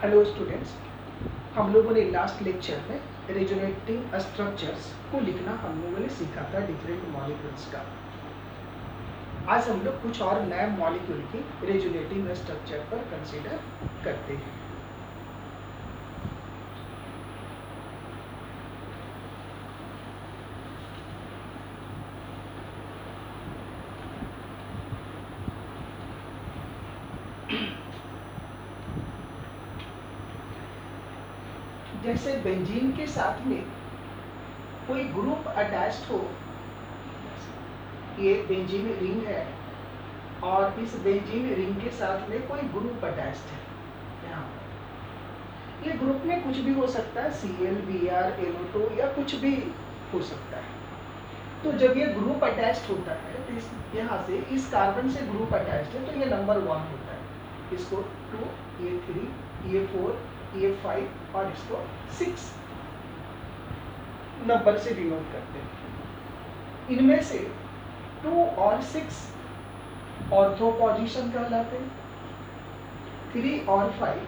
Hello students, हम लोगों ने लास्ट लेक्चर में रेजोनेटिंग स्ट्रक्चर्स को लिखना हम लोगों ने सीखा था डिफरेंट मॉलिक्यूल्स का। आज हम लोग कुछ और नए मॉलिक्यूल की रेजोनेटिंग स्ट्रक्चर पर कंसीडर करते हैं। जैसे बेंजीन के साथ में कोई ग्रुप अटैच्ड हो, ये बेंजीन रिंग है और इस बेंजीन रिंग के साथ में कोई ग्रुप अटैच्ड है। यहाँ पर ये ग्रुप में कुछ भी हो सकता है, Cl, Br, NO2 या कुछ भी हो सकता है। तो जब ये ग्रुप अटैच्ड होता है तो इस यहाँ से इस कार्बन से ग्रुप अटैच्ड है तो ये नंबर 1 होता है। इसको 2, ये 3, ये 4, ये 5 और इसको 6 नंबर से डिनोट करते हैं। इनमें से 2 और 6 ऑर्थो पोजीशन कहलाते हैं, 3 और 5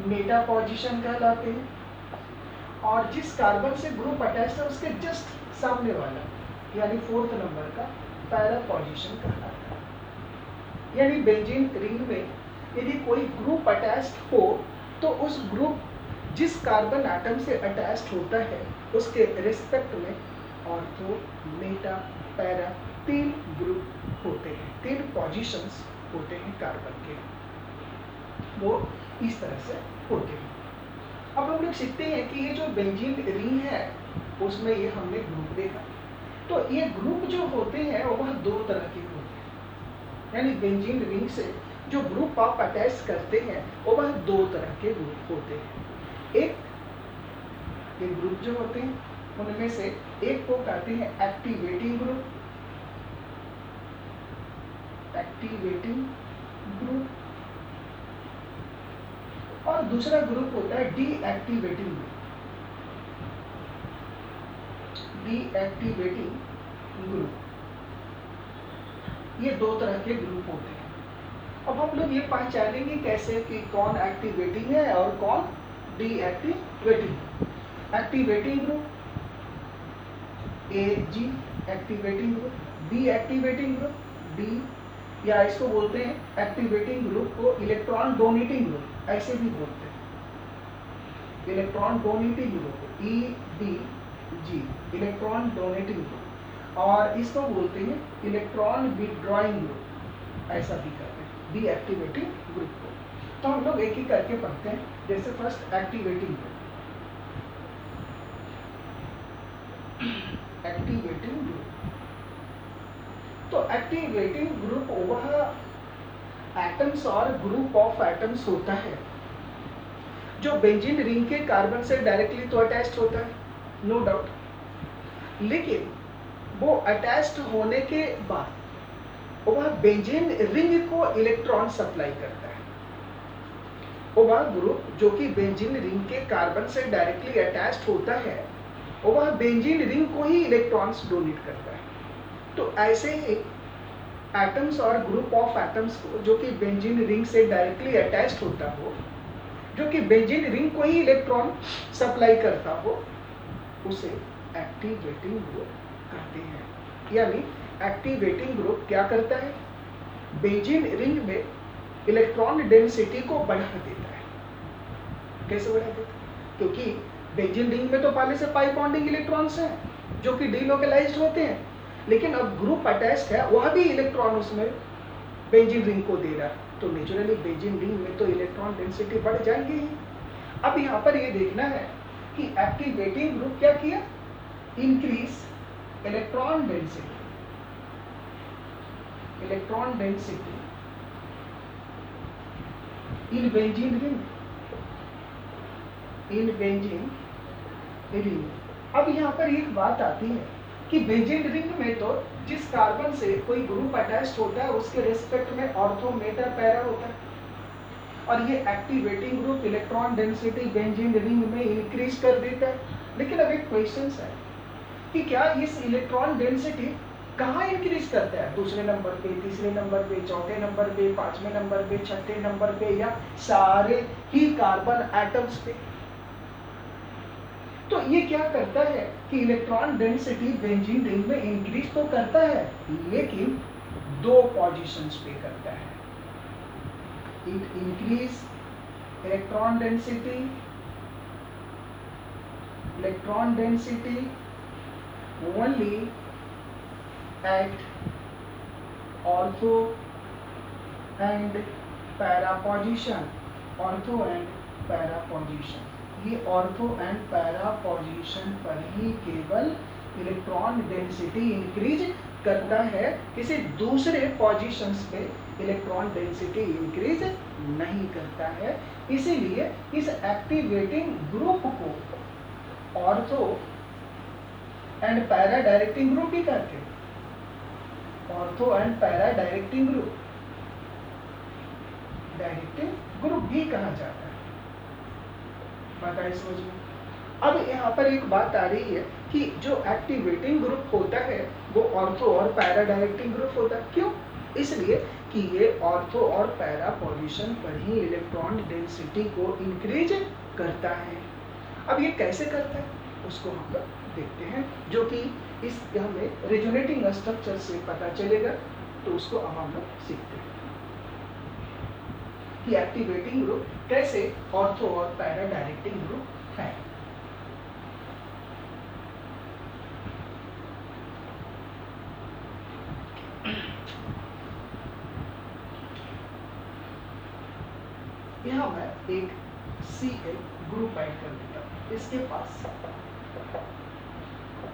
मेटा पोजीशन कहलाते हैं और जिस कार्बन से ग्रुप अटैच है उसके जस्ट सामने वाला यानी 4th नंबर का पैरा पोजीशन कहलाता है। यानी बेंजीन रिंग में यदि कोई ग्रुप अटैच्ड हो तो उस ग्रुप जिस कार्बन एटम से अटैच्ड होता है उसके रिस्पेक्ट में ऑर्थो, मेटा, पैरा 3 ग्रुप होते हैं, 3 पोजीशंस होते हैं कार्बन के, वो इस तरह से होते हैं। अब हम लोग सीखते हैं कि ये जो बेंजीन रिंग है उसमें ये हमने ग्रुप देखा, तो ये ग्रुप जो होते हैं वह 2 तरह के होते हैं। यानी बेंजीन रिंग से जो ग्रुप आप अटैच करते हैं वह 2 तरह के ग्रुप होते हैं। एक ये ग्रुप जो होते हैं उनमें से एक को कहते हैं एक्टिवेटिंग ग्रुप, एक्टिवेटिंग ग्रुप, और दूसरा ग्रुप होता है डीएक्टिवेटिंग ग्रुप, डीएक्टिवेटिंग ग्रुप। ये 2 तरह के ग्रुप होते हैं। अब हम लोग ये पहचानेंगे कैसे कि कौन एक्टिवेटिंग है और कौन deactivating. Activating group Ag activating group, B activating group D, या इसको बोलते हैं एक्टिवेटिंग ग्रुप को इलेक्ट्रॉन डोनेटिंग ग्रुप ऐसे भी बोलते हैं। Electron donating group EDG, electron donating group, और इसको बोलते हैं इलेक्ट्रॉन विथड्रॉइंग ग्रुप ऐसा भी कहते हैं डी एक्टिवेटिंग ग्रुप को। तो हम लोग एक ही करके पढ़ते हैं। जैसे first activating group, activating group. तो एक्टिवेटिंग ग्रुप वह एटम्स और ग्रुप ऑफ एटम्स होता है जो बेंजीन रिंग के कार्बन से डायरेक्टली तो अटैच्ड होता है, नो डाउट, लेकिन वो अटैच्ड होने के बाद वह बेंजीन रिंग को इलेक्ट्रॉन सप्लाई करता है। वह ग्रुप जो कि बेंजीन रिंग के कार्बन से डायरेक्टली अटैच्ड होता है वह बेंजीन रिंग को ही इलेक्ट्रॉन्स डोनेट करता है। तो ऐसे ही एटम्स और ग्रुप ऑफ एटम्स को जो कि बेंजीन रिंग से डायरेक्टली अटैच्ड होता हो, जो कि बेंजीन रिंग को ही इलेक्ट्रॉन सप्लाई करता हो, उसे एक्टिवेटिंग ग्रुप कहते हैं। यानी एक्टिवेटिंग ग्रुप क्या करता है, बेंजीन रिंग में इलेक्ट्रॉन डेंसिटी को बढ़ा देता है। कैसे बढ़ा देता है? क्योंकि बेंजीन रिंग में तो पहले से पाई बॉन्डिंग इलेक्ट्रॉन्स हैं जो कि डीलोकलाइज्ड होते हैं, लेकिन अब ग्रुप अटैच्ड है वह भी इलेक्ट्रॉन उसमें बेंजीन रिंग को दे रहा है, तो नेचुरली बेंजीन रिंग में तो इलेक्ट्रॉन डेंसिटी बढ़ जाएंगे ही। अब यहाँ पर ये देखना है कि एक्टिवेटिंग ग्रुप क्या किया, increase electron density, electron density in benzene ring, in benzene ring. अब यहाँ पर एक बात आती है कि बेंजीन रिंग में तो जिस कार्बन से कोई ग्रुप अटैच्ड होता है उसके रिस्पेक्ट में ऑर्थो, मेटा, पैरा होता है, और ये activating group electron density benzene ring में इंक्रीज कर देता है। लेकिन अब एक क्वेश्चन है कि क्या इस इलेक्ट्रॉन डेंसिटी कहाँ इंक्रीज करता है? दूसरे नंबर पे, तीसरे नंबर पे, चौथे नंबर पे, पांचवें नंबर पे, छठे नंबर पे, या सारे ही कार्बन एटम्स पे। तो ये क्या करता है कि इलेक्ट्रॉन डेंसिटी बेंजीन रिंग में इंक्रीज तो करता है, लेकिन दो पोजीशंस पे करता है। It increase electron density only at ortho and para position, ortho and para position। ये ऑर्थो एंड पैरा पोजीशन पर ही केवल इलेक्ट्रॉन डेंसिटी इंक्रीज करता है, किसी दूसरे पोजीशंस पे इलेक्ट्रॉन डेंसिटी इंक्रीज नहीं करता है। इसीलिए इस एक्टिवेटिंग ग्रुप को ortho and para directing group भी कहते हैं। Ortho and para directing group भी कहा जाता है। बात आई समझ में? अब यहाँ पर एक बात आ रही है कि जो एक्टिवेटिंग ग्रुप होता है वो ऑर्थो और पैरा डायरेक्टिंग ग्रुप होता है। क्यों? इसलिए कि ये ऑर्थो और पैरा पोजीशन पर ही इलेक्ट्रॉन डेंसिटी को इंक्रीज करता है। अब ये कैसे करता है उसको हम लोग देखते हैं, जो कि इस हमें रेजोनेटिंग स्ट्रक्चर से पता चलेगा। तो उसको अब हम लोग सीखते हैं कि एक्टिवेटिंग ग्रुप कैसे ऑर्थो और पैरा डायरेक्टिंग ग्रुप है। यहाँ मैं एक Cl ग्रुप ऐड कर देता हूँ। इसके पास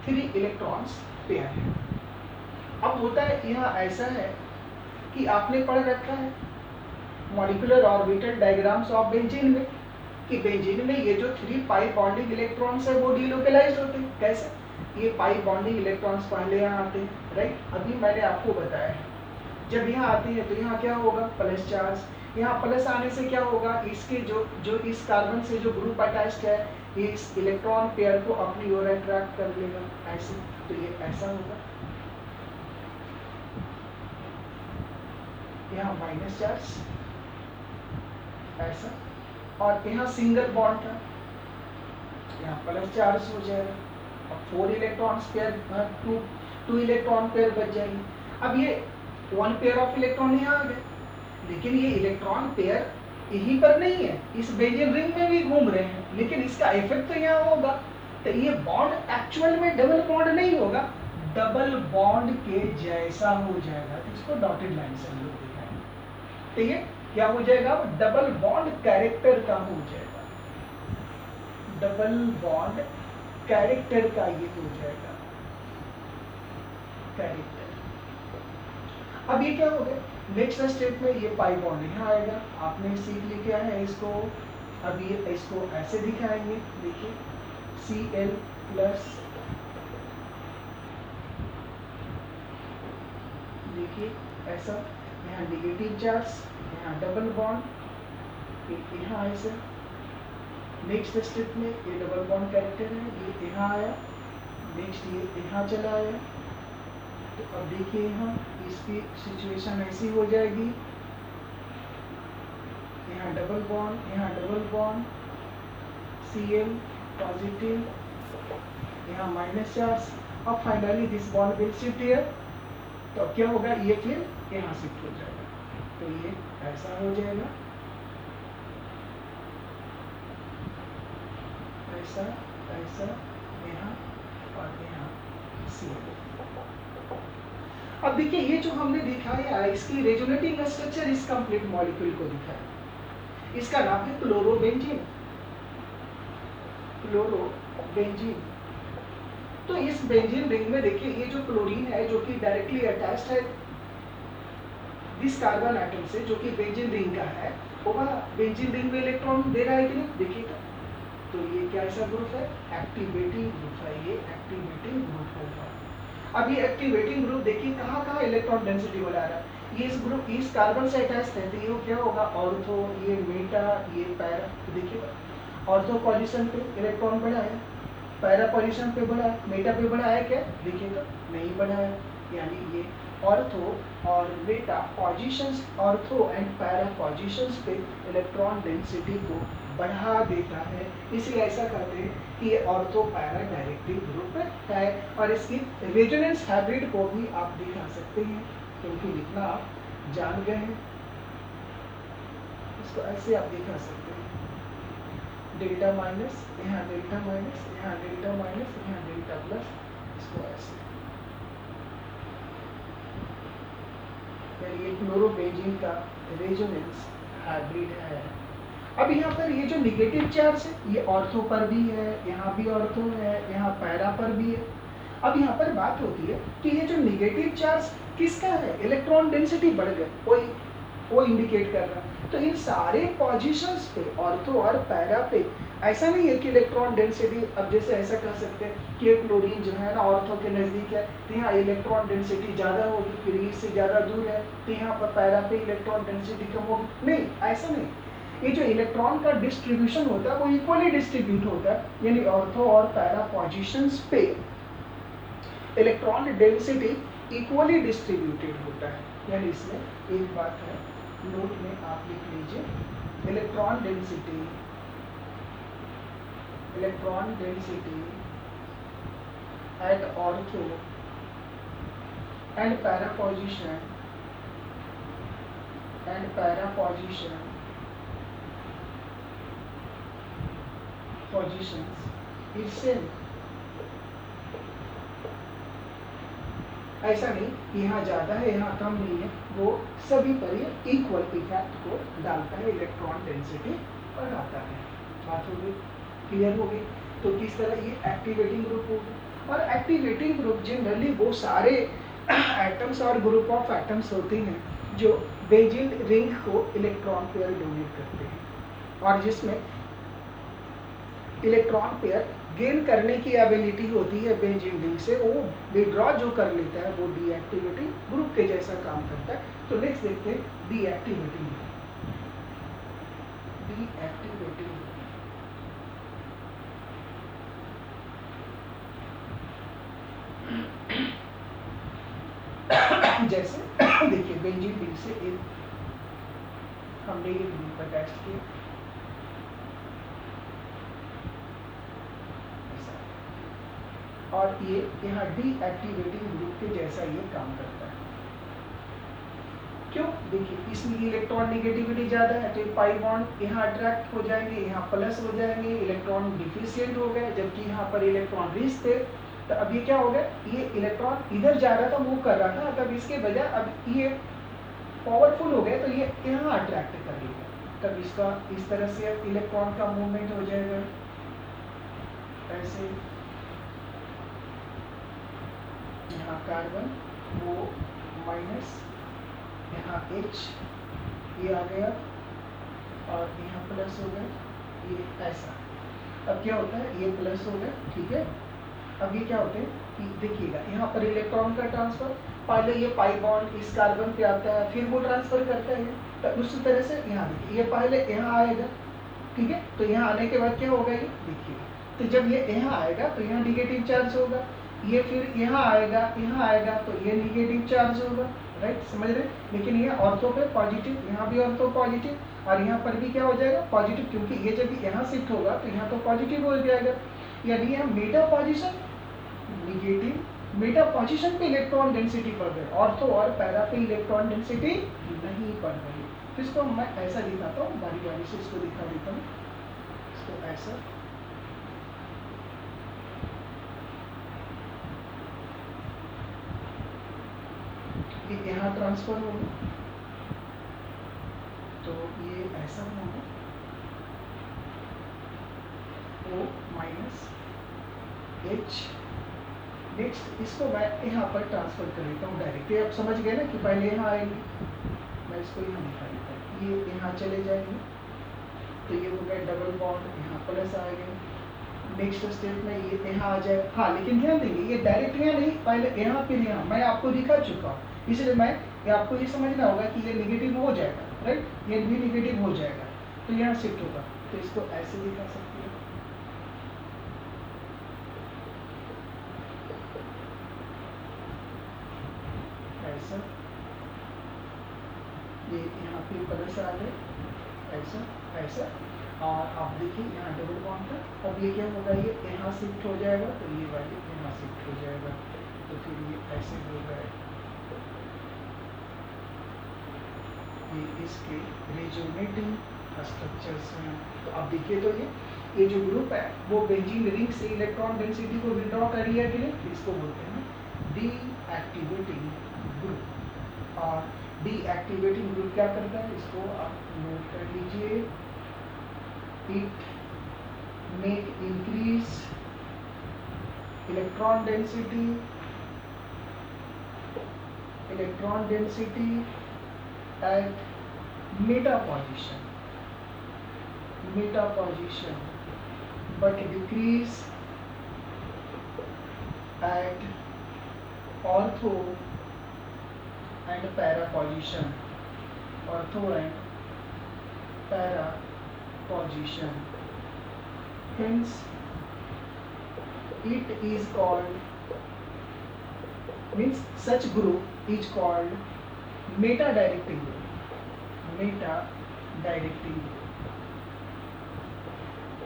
3 इलेक्ट्रॉन्स पेयर है। अब होता है यहाँ ऐसा है कि आपने पढ़ रखा है molecular orbital diagrams of benzene में कि बेंजीन में ये जो 3 पाई बॉन्डिंग इलेक्ट्रॉन्स है वो डिलोकलाइज्ड होते हैं। कैसे? ये पाई बॉन्डिंग इलेक्ट्रॉन्स पहले यहाँ आते हैं, राइट? अभी मैंने आपको बताया है जब यहाँ आती है तो यहाँ क्या होगा? Plus charge. यहाँ प्लस आने से क्या होगा? इसके जो इस कार्बन से जो ग्रुप अटैच्ड है ये इस इलेक्ट्रॉन पेयर को अपनी ओर अट्रैक्ट कर लेगा, ऐसे। तो ये ऐसा होगा। यहाँ माइनस चार्ज ऐसा, और यहाँ सिंगल बॉन्ड था, यहाँ प्लस चार्ज हो जाएगा और 4 इलेक्ट्रॉन पेयर, 2 इलेक्ट्रॉन पेयर बच जाएंगे। अब ये 1 पेयर ऑफ इलेक्ट्रॉन यहाँ आ गए, लेकिन ये इलेक्ट्रॉन पेयर यहीं पर नहीं है, इस बेंजीन रिंग में भी घूम रहे हैं, लेकिन इसका इफेक्ट तो यहाँ होगा। तो ये बॉन्ड एक्चुअल में डबल बॉन्ड नहीं होगा, डबल बॉन्ड के जैसा हो जाएगा। तो इसको डॉटेड लाइन से हम लोग दिखाएंगे। तो ये क्या हो जाएगा? डबल बॉन्ड कैरेक्टर का हो जाएगा, डबल बॉन्ड कैरेक्टर का ये हो जाएगा, कैरेक्टर। अब ये क्या हो गया? नेक्स्ट स्टेप में ये पाई बॉन्ड यहाँ आएगा। आपने सीख लिया है इसको। अब ये इसको ऐसे दिखाएंगे, देखिए Cl प्लस, देखिए ऐसा, यहाँ नेगेटिव चार्ज, यहाँ डबल बॉन्ड, यहाँ ऐसे। नेक्स्ट स्टेप में ये डबल बॉन्ड कैरेक्टर है, ये यहाँ आया, नेक्स्ट ये यहाँ चला आया। तो अब देखिए यहाँ इसकी सिचुएशन ऐसी हो जाएगी, यहाँ डबल बॉन्ड, यहाँ डबल बॉन्ड, Cl पॉजिटिव, यहाँ माइनस चार्ज। अब finally this bond will shift here. तो क्या होगा? ये फिर यहाँ शिफ्ट हो जाएगा। तो ये ऐसा हो जाएगा, ऐसा ऐसा, यहाँ और यहाँ Cl। अब देखिए ये जो हमने दिखाया इसकी रेजोनेटिंग स्ट्रक्चर इस कंप्लीट मॉलिक्यूल को दिखाया। इसका नाम है क्लोरोबेंजीन, क्लोरोबेंजीन। तो इस बेंजीन रिंग में देखिए ये जो क्लोरीन है जो कि डायरेक्टली अटैच्ड है इस कार्बन एटम से, जो कि बेंजीन रिंग का है, वो बेंजीन रिंग में इलेक्ट्रॉन दे रहा है कि नहीं? देखिएगा। तो ये क्या ऐसा ग्रुप है? एक्टिवेटिंग ग्रुप है, ये एक्टिवेटिंग ग्रुप होगा। अब ये एक्टिवेटिंग ग्रुप देखिए कहाँ कहाँ इलेक्ट्रॉन डेंसिटी बढ़ा रहा है। ये इस ग्रुप इस कार्बन से अटैच्ड है, तो ये क्या होगा? ऑर्थो, ये मेटा, ये पैरा। तो देखिएगा ऑर्थो पोजीशन पे इलेक्ट्रॉन बढ़ा है, पैरा पोजीशन पे बढ़ा है, मेटा पे बढ़ा है क्या? देखिएगा नहीं बढ़ा है। यानी ये ऑर्थो और बेटा positions, ortho and para positions पे इलेक्ट्रॉन डेंसिटी को बढ़ा देता है, इसलिए ऐसा कहते हैं कि ये ऑर्थो पैरा डायरेक्टिव ग्रुप है। और इसकी रेजोनेंस हाइब्रिड को भी आप दिखा सकते हैं, क्योंकि लिखना आप जान गए हैं। इसको ऐसे आप दिखा सकते हैं, डेल्टा माइनस, यहाँ डेल्टा माइनस, यहाँ डेल्टा माइनस, यहाँ डेल्टा प्लस, इसको ऐसे। ये क्लोरोबेंजीन का रेजोनेंस हाइब्रिड है। अब यहाँ पर ये जो निगेटिव चार्ज है ये ऑर्थो पर भी है, यहाँ भी ऑर्थो है, यहाँ पैरा पर भी है। अब यहाँ पर बात होती है कि ये जो निगेटिव चार्ज किसका है, इलेक्ट्रॉन डेंसिटी बढ़ गई, वो इंडिकेट कर रहा है। तो इन सारे पोजीशंस पे ऑर्थो और पैरा पे ऐसा नहीं है कि इलेक्ट्रॉन डेंसिटी, अब जैसे ऐसा कह सकते हैं कि क्लोरीन जो है ना ऑर्थो के नजदीक है तो यहाँ इलेक्ट्रॉन डेंसिटी ज्यादा होगी, फिर इससे ज्यादा दूर है तो यहाँ पर पैरा पे इलेक्ट्रॉन डेंसिटी कम होगी। नहीं, ऐसा नहीं। ये जो इलेक्ट्रॉन का डिस्ट्रीब्यूशन होता है वो इक्वली डिस्ट्रीब्यूट होता है, यानी ऑर्थो और पैरा पोजीशंस पे इलेक्ट्रॉन डेंसिटी इक्वली डिस्ट्रीब्यूटेड होता है। यानी इसमें एक बात है, नोट में आप लिख लीजिए, electron density at ortho and para position positions is same। ऐसा नहीं कि यहाँ ज्यादा है यहाँ कम नहीं है, वो सभी पर ये इक्वल इफेक्ट को डालता है, इलेक्ट्रॉन डेंसिटी बढ़ाता है। बात हो गई, क्लियर हो गई। तो किस तरह ये एक्टिवेटिंग ग्रुप होगा, और एक्टिवेटिंग ग्रुप जनरली वो सारे एटम्स और ग्रुप ऑफ एटम्स होते हैं जो बेंजीन रिंग को इलेक्ट्रॉन पेयर डोनेट करते हैं, और जिसमें इलेक्ट्रॉन पेयर गेन करने की एबिलिटी होती है बेंजीन रिंग से, वो विड्रॉ जो कर लेता है वो डीएक्टिवेटिंग ग्रुप के जैसा काम करता है। तो नेक्स्ट देखते हैं डीएक्टिवेटिंग ग्रुप। जैसे देखिए बेंजीन रिंग से एक हमने ये ग्रुप अटैच किया, और ये यहाँ डीएक्टिवेटिंग ग्रुप के जैसा ये काम करता है। क्यों? देखिए इसमें इलेक्ट्रॉन नेगेटिविटी ज्यादा है तो पाई बॉन्ड यहाँ अट्रैक्ट हो जाएंगे, यहाँ प्लस हो जाएंगे, इलेक्ट्रॉन डिफिशिएंट हो गए, जबकि यहाँ पर इलेक्ट्रॉन रिच थे। तो अब ये क्या हो गया, ये इलेक्ट्रॉन इधर जा रहा था, मूव कर रहा था, तब इसके बजाय अब ये पावरफुल हो गए तो ये यहाँ अट्रैक्ट कर लेगा, तब इसका इस तरह से इलेक्ट्रॉन का मूवमेंट हो जाएगा ऐसे। यहाँ कार्बन वो माइनस, यहाँ H ये आ गया और यहाँ प्लस हो गया, ये ऐसा। अब क्या होता है, ये प्लस हो गया, ठीक है। अब ये क्या होते हैं कि देखिएगा यहाँ पर इलेक्ट्रॉन का ट्रांसफर, पहले ये पाई बॉन्ड इस कार्बन पे आता है, फिर वो ट्रांसफर करता है, तो उसी तरह से यहाँ देखिए ये पहले यहाँ आएगा, ठीक है। तो यहाँ आने के बाद क्या होगा, ये देखिएगा, तो जब ये यहाँ आएगा तो यहाँ निगेटिव चार्ज होगा, ये फिर यहाँ आएगा तो ये निगेटिव चार्ज होगा, राइट, समझ रहे। लेकिन ये ऑर्थो पे पॉजिटिव, यहाँ भी ऑर्थो पॉजिटिव, और यहाँ पर भी क्या हो जाएगा पॉजिटिव, क्योंकि ये जब यहाँ शिफ्ट होगा तो यहाँ तो पॉजिटिव हो जाएगा। यानी यहाँ Meta position negative, Meta position पे इलेक्ट्रॉन डेंसिटी बढ़ गई, ऑर्थो और पैरा पे इलेक्ट्रॉन डेंसिटी नहीं बढ़ रही। तो इसको मैं ऐसा दिखाता हूँ, बारी बारी से इसको दिखा देता हूँ, इसको ऐसा, ये यहाँ ट्रांसफर होगा तो ये ऐसा होगा, O माइनस H। नेक्स्ट इसको मैं यहाँ पर ट्रांसफर कर देता हूँ डायरेक्ट, आप समझ गए ना कि पहले यहाँ आएंगे, मैं इसको यहाँ दिखा देता हूँ, ये यहाँ चले जाएंगे तो ये हो गया डबल बॉन्ड, यहाँ प्लस आ गए। नेक्स्ट स्टेप में ये यहाँ आ जाए, हाँ लेकिन ध्यान देंगे ये डायरेक्ट यहाँ नहीं, पहले यहाँ फिर यहाँ, मैं आपको दिखा चुका हूँ, इसलिए मैं आपको ये समझना होगा कि ये निगेटिव हो जाएगा, राइट, ये भी निगेटिव हो जाएगा तो यहाँ शिफ्ट होगा, तो इसको ऐसे दिखा सकते हैं। ये यहाँ पे प्लस आ गए, ऐसा ऐसा, और आप देखिए यहाँ डबल बॉन्ड था। अब ये क्या होगा, ये यहाँ शिफ्ट हो जाएगा तो ये वाली यहाँ शिफ्ट हो जाएगा, तो फिर ये ऐसे हो गए। ये इसके रेजोनेटिंग स्ट्रक्चर्स हैं। तो अब देखिए, तो ये जो ग्रुप है वो बेंजीन रिंग से इलेक्ट्रॉन डेंसिटी को विड्रॉ कर लिया कि नहीं, इसको बोलते हैं डीएक्टिवेटिंग ग्रुप। और डीएक्टिवेटिंग ग्रुप क्या करता है, इसको आप नोट कर लीजिए। It make increase electron density at meta position but decrease at ortho and para position, hence it is called, means such group is called meta directing group।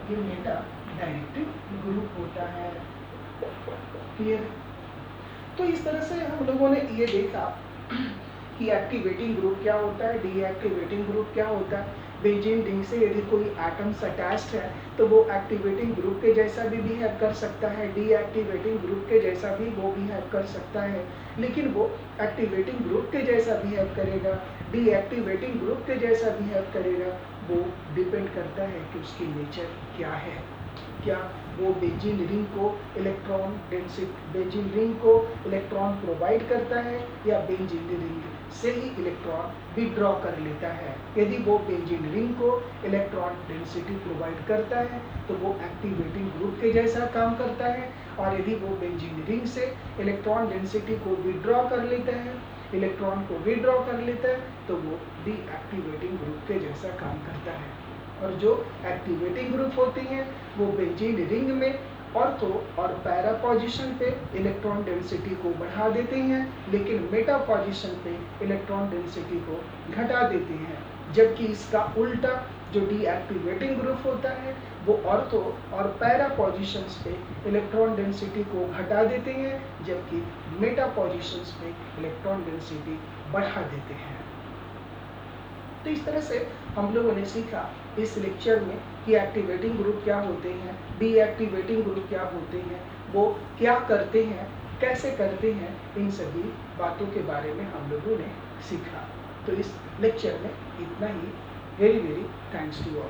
ये Meta directive group होता है। Clear? तो इस तरह से हम लोगों ने ये देखा कि एक्टिवेटिंग ग्रुप क्या होता है, डीएक्टिवेटिंग ग्रुप क्या होता है। बेंजीन रिंग से यदि कोई एटम्स अटैच्ड है तो वो एक्टिवेटिंग ग्रुप के जैसा भी बिहेव कर सकता है, डीएक्टिवेटिंग ग्रुप के जैसा भी वो बिहेव कर सकता है। लेकिन वो एक्टिवेटिंग ग्रुप के जैसा बिहेव करेगा, डीएक्टिवेटिंग ग्रुप के जैसा बिहेव करेगा, वो डिपेंड करता है कि उसकी नेचर क्या है। क्या वो बेंजीन रिंग को इलेक्ट्रॉन प्रोवाइड करता है या बेंजीन रिंग से ही इलेक्ट्रॉन विड्रॉ कर लेता है। यदि वो बेंजीन रिंग को इलेक्ट्रॉन डेंसिटी प्रोवाइड करता है तो वो एक्टिवेटिंग ग्रुप के जैसा काम करता है, और यदि वो बेंजीन रिंग से इलेक्ट्रॉन डेंसिटी को विड्रॉ कर लेता है, तो वो डीएक्टिवेटिंग ग्रुप के जैसा काम करता है। और जो एक्टिवेटिंग ग्रुप होती हैं वो बेंजीन रिंग में ऑर्थो और पैरा पोजीशन पे इलेक्ट्रॉन डेंसिटी को बढ़ा देते हैं, लेकिन मेटा पोजीशन पे इलेक्ट्रॉन डेंसिटी को घटा देते हैं। जबकि इसका उल्टा जो डीएक्टिवेटिंग ग्रुप होता है वो ऑर्थो और पैरा पोजीशंस पे इलेक्ट्रॉन डेंसिटी को घटा देते हैं, जबकि मेटा पोजीशंस पे इलेक्ट्रॉन डेंसिटी बढ़ा देते हैं। तो इस तरह से हम लोगों ने सीखा इस लेक्चर में कि एक्टिवेटिंग ग्रुप क्या होते हैं, डीएक्टिवेटिंग ग्रुप क्या होते हैं, वो क्या करते हैं, कैसे करते हैं, इन सभी बातों के बारे में हम लोगों ने सीखा। तो इस लेक्चर में इतना ही। Very very thanks to all.